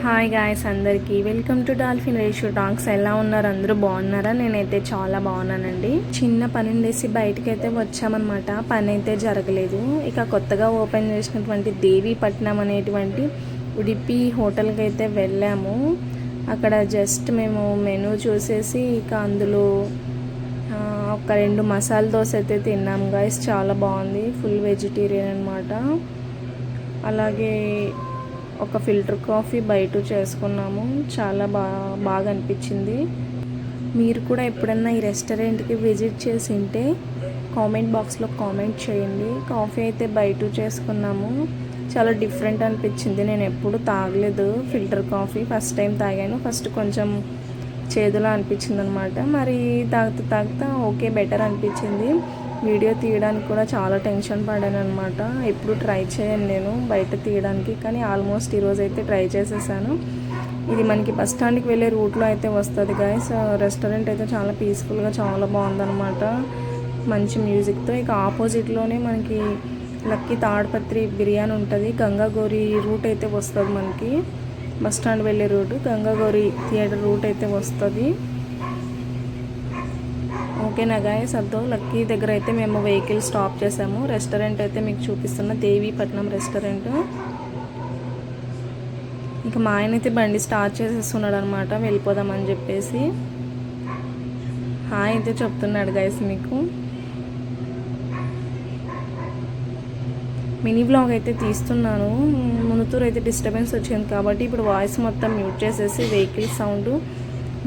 Hi guys, అందరికీ welcome to dolphin ratio talks. ఎలా ఉన్నారు? అందరూ బాగున్నారా? నేనైతే చాలా బాగున్నానండి. చిన్న పని ఉండేసి బయటకు అయితే వచ్చామన్నమాట. పని అయితే జరగలేదు. ఇక కొత్తగా ఓపెన్ చేసినటువంటి దేవీపట్నం అనేటువంటి ఉడిపి హోటల్కి అయితే వెళ్ళాము. అక్కడ జస్ట్ మేము మెనూ చూసేసి ఇక అందులో ఒక 2 మసాలా దోశ అయితే తిన్నాము గాయస్. చాలా బాగుంది. ఫుల్ వెజిటేరియన్ అనమాట. అలాగే ఒక ఫిల్టర్ కాఫీ బయట చేసుకున్నాము. చాలా బాగా అనిపించింది. మీరు కూడా ఎప్పుడన్నా ఈ రెస్టారెంట్కి విజిట్ చేసి ఉంటే కామెంట్ బాక్స్లో కామెంట్ చేయండి. కాఫీ అయితే బయట చేసుకున్నాము. చాలా డిఫరెంట్ అనిపించింది. నేను ఎప్పుడు తాగలేదు ఫిల్టర్ కాఫీ. ఫస్ట్ టైం తాగాను. ఫస్ట్ కొంచెం చేదులా అనిపించింది అనమాట. మరి తాగుతా ఓకే, బెటర్ అనిపించింది. వీడియో తీయడానికి కూడా చాలా టెన్షన్ పడాను అనమాట. ఎప్పుడు ట్రై చేయను నేను బయట తీయడానికి, కానీ ఆల్మోస్ట్ ఈరోజు అయితే ట్రై చేసేసాను. ఇది మనకి బస్ స్టాండ్కి వెళ్ళే రూట్లో అయితే వస్తుంది గాయస్. రెస్టారెంట్ అయితే చాలా పీస్ఫుల్గా చాలా బాగుందన్నమాట. మంచి మ్యూజిక్తో. ఇక ఆపోజిట్లోనే మనకి లక్కీ తాడిపత్రి బిర్యానీ ఉంటుంది. గంగాగౌరి రూట్ అయితే వస్తుంది మనకి. బస్ స్టాండ్ వెళ్ళే రూట్ గంగాగౌరి థియేటర్ రూట్ అయితే వస్తుంది. ఓకేనా గాయస్. అద్దో లక్కీ దగ్గర అయితే మేము వెహికల్ స్టాప్ చేసాము. రెస్టారెంట్ అయితే మీకు చూపిస్తున్న దేవీపట్నం రెస్టారెంట్. ఇక మా ఆయన అయితే బండి స్టార్ట్ చేసేస్తున్నాడు అనమాట, వెళ్ళిపోదామని చెప్పేసి. హాయ్ అయితే చెప్తున్నాడు గాయస్ మీకు. మినీ బ్లాగ్ అయితే తీస్తున్నాను. మునుతూరు అయితే డిస్టర్బెన్స్ వచ్చింది కాబట్టి ఇప్పుడు వాయిస్ మొత్తం మ్యూట్ చేసేసి వెహికల్ సౌండ్,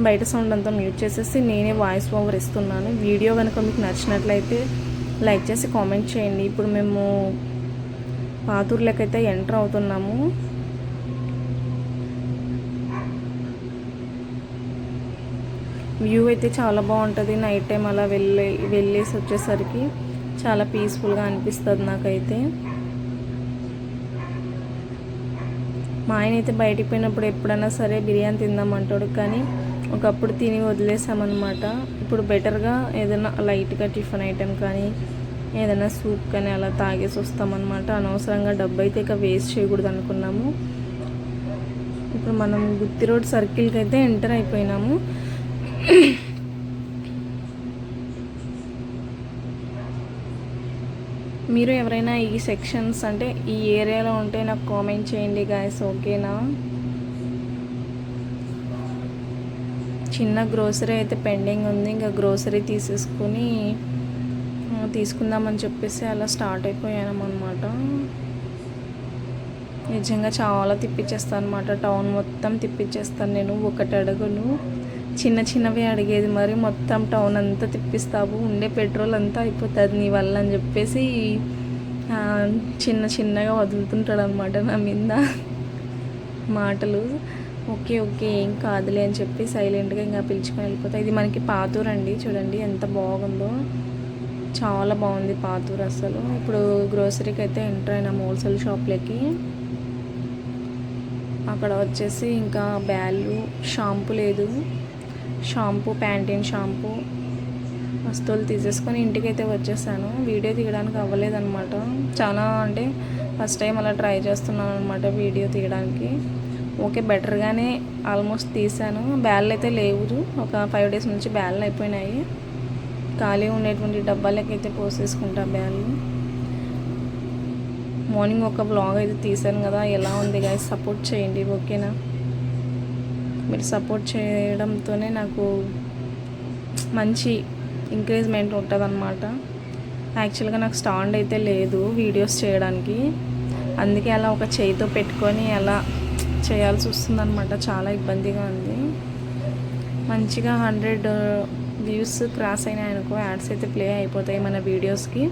బయట సౌండ్ అంతా మ్యూట్ చేసేసి నేనే వాయిస్ ఓవర్ ఇస్తున్నాను. వీడియో కనుక మీకు నచ్చినట్లయితే లైక్ చేసి కామెంట్ చేయండి. ఇప్పుడు మేము పాతూరులోకైతే ఎంటర్ అవుతున్నాము. వ్యూ అయితే చాలా బాగుంటుంది. నైట్ టైం అలా వెళ్ళేసి వచ్చేసరికి చాలా పీస్ఫుల్గా అనిపిస్తుంది నాకైతే. మా ఆయన అయితే బయటికి పోయినప్పుడు ఎప్పుడైనా సరే బిర్యానీ తిందామంటాడు, కానీ ఒకప్పుడు తిని వదిలేసామన్నమాట. ఇప్పుడు బెటర్గా ఏదైనా లైట్గా టిఫిన్ ఐటెం కానీ ఏదైనా సూప్ కానీ అలా తాగేసి వస్తామన్నమాట. అనవసరంగా డబ్బు అయితే ఇక వేస్ట్ చేయకూడదు అనుకున్నాము. ఇప్పుడు మనం గుత్తి రోడ్ సర్కిల్కి అయితే ఎంటర్ అయిపోయినాము. మీరు ఎవరైనా ఈ సెక్షన్స్ అంటే ఈ ఏరియాలో ఉంటే నాకు కామెంట్ చేయండి గాయస్. ఓకేనా. చిన్న గ్రోసరీ అయితే పెండింగ్ ఉంది. ఇంకా గ్రోసరీ తీసుకుందామని చెప్పేసి అలా స్టార్ట్ అయిపోయాను అనమాట. నిజంగా చాలా తిప్పించేస్తాను అనమాట. టౌన్ మొత్తం తిప్పించేస్తాను నేను. ఒకటి అడుగును, చిన్నవి అడిగేది, మరి మొత్తం టౌన్ అంతా తిప్పిస్తావు, ఉండే పెట్రోల్ అంతా అయిపోతుంది నీ వల్ల అని చెప్పేసి చిన్నగా వదులుతుంటాడు అనమాట నా మీద మాటలు. ఓకే ఏం కాదులే అని చెప్పి సైలెంట్గా ఇంకా పిలుచుకొని వెళ్ళిపోతాయి. ఇది మనకి పాతూరు అండి. చూడండి ఎంత బాగుందో, చాలా బాగుంది పాతూరు అసలు. ఇప్పుడు గ్రోసరీకి అయితే ఎంటర్ అయినాము హోల్సేల్ షాప్లోకి. అక్కడ వచ్చేసి ఇంకా బ్యాళ్ళు, షాంపూ లేదు, షాంపూ ప్యాంటీన్ షాంపూ వస్తువులు తీసేసుకొని ఇంటికైతే వచ్చేసాను. వీడియో తీయడానికి అవ్వలేదన్నమాట. చాలా అంటే ఫస్ట్ టైం అలా ట్రై చేస్తున్నాను అనమాట వీడియో తీయడానికి. ఓకే, బెటర్గానే ఆల్మోస్ట్ తీసాను. బ్యాళ్ళు అయితే లేవు. ఒక 5 days నుంచి బ్యాళ్ళు అయిపోయినాయి. ఖాళీ ఉండేటువంటి డబ్బాలకైతే పోసేసుకుంటా బ్యాళ్ళు. మార్నింగ్ ఒక బ్లాగ్ అయితే తీసాను కదా, ఎలా ఉంది గాయస్, సపోర్ట్ చేయండి. ఓకేనా. మీరు సపోర్ట్ చేయడంతోనే నాకు మంచి ఎంకరేజ్మెంట్ ఉంటుంది అనమాట. యాక్చువల్గా నాకు స్టాండ్ అయితే లేదు వీడియోస్ చేయడానికి, అందుకే అలా ఒక చేయితో పెట్టుకొని అలా చేయాల్సి వస్తుంది అనమాట. చాలా ఇబ్బందిగా ఉంది. మంచిగా 100 views క్రాస్ అయినాయి అనుకో, యాడ్స్ అయితే ప్లే అయిపోతాయి మన వీడియోస్కి.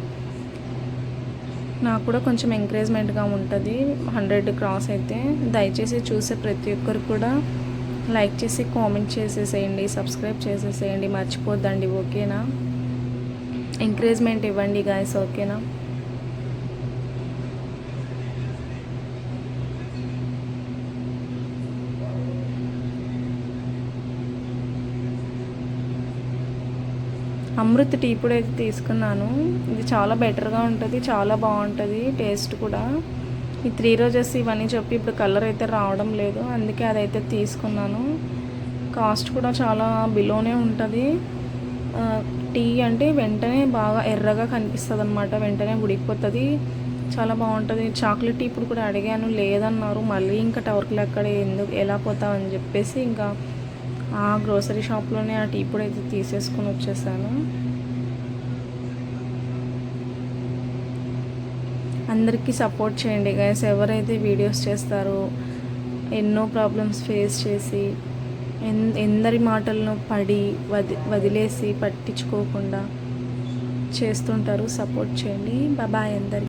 నాకు కూడా కొంచెం ఎంకరేజ్మెంట్గా ఉంటుంది 100 క్రాస్ అయితే. దయచేసి చూసే ప్రతి ఒక్కరు కూడా లైక్ చేసి కామెంట్ చేసేసేయండి, సబ్స్క్రైబ్ చేసేసేయండి, మర్చిపోద్దండి. ఓకేనా. ఎంకరేజ్మెంట్ ఇవ్వండి గాయస్. ఓకేనా. అమృత్ టీ పొడి అయితే తీసుకున్నాను. ఇది చాలా బెటర్గా ఉంటుంది, చాలా బాగుంటుంది టేస్ట్ కూడా. ఈ 3 రోజెస్ ఇవన్నీ చెప్పి ఇప్పుడు కలర్ అయితే రావడం లేదు, అందుకే అదైతే తీసుకున్నాను. కాస్ట్ కూడా చాలా బిలోనే ఉంటుంది. టీ అంటే వెంటనే బాగా ఎర్రగా కనిపిస్తుంది అనమాట, వెంటనే ఉడికిపోతుంది, చాలా బాగుంటుంది. చాక్లెట్ టీ ఇప్పుడు కూడా అడిగాను, లేదన్నారు. మళ్ళీ ఇంకా టవర్కి అక్కడ ఎలా పోతామని చెప్పేసి ఇంకా ఆ గ్రోసరీ షాప్లోనే ఆ టీ పొడి అయితే తీసేసుకొని వచ్చేసాను. అందరికీ సపోర్ట్ చేయండి గైస్, ఎవరైతే వీడియోస్ చేస్తారో ఎన్నో ప్రాబ్లమ్స్ ఫేస్ చేసి ఎందరి మాటలను పడి వదిలేసి పట్టించుకోకుండా చేస్తుంటారు. సపోర్ట్ చేయండి. బాయ్ అందరికి.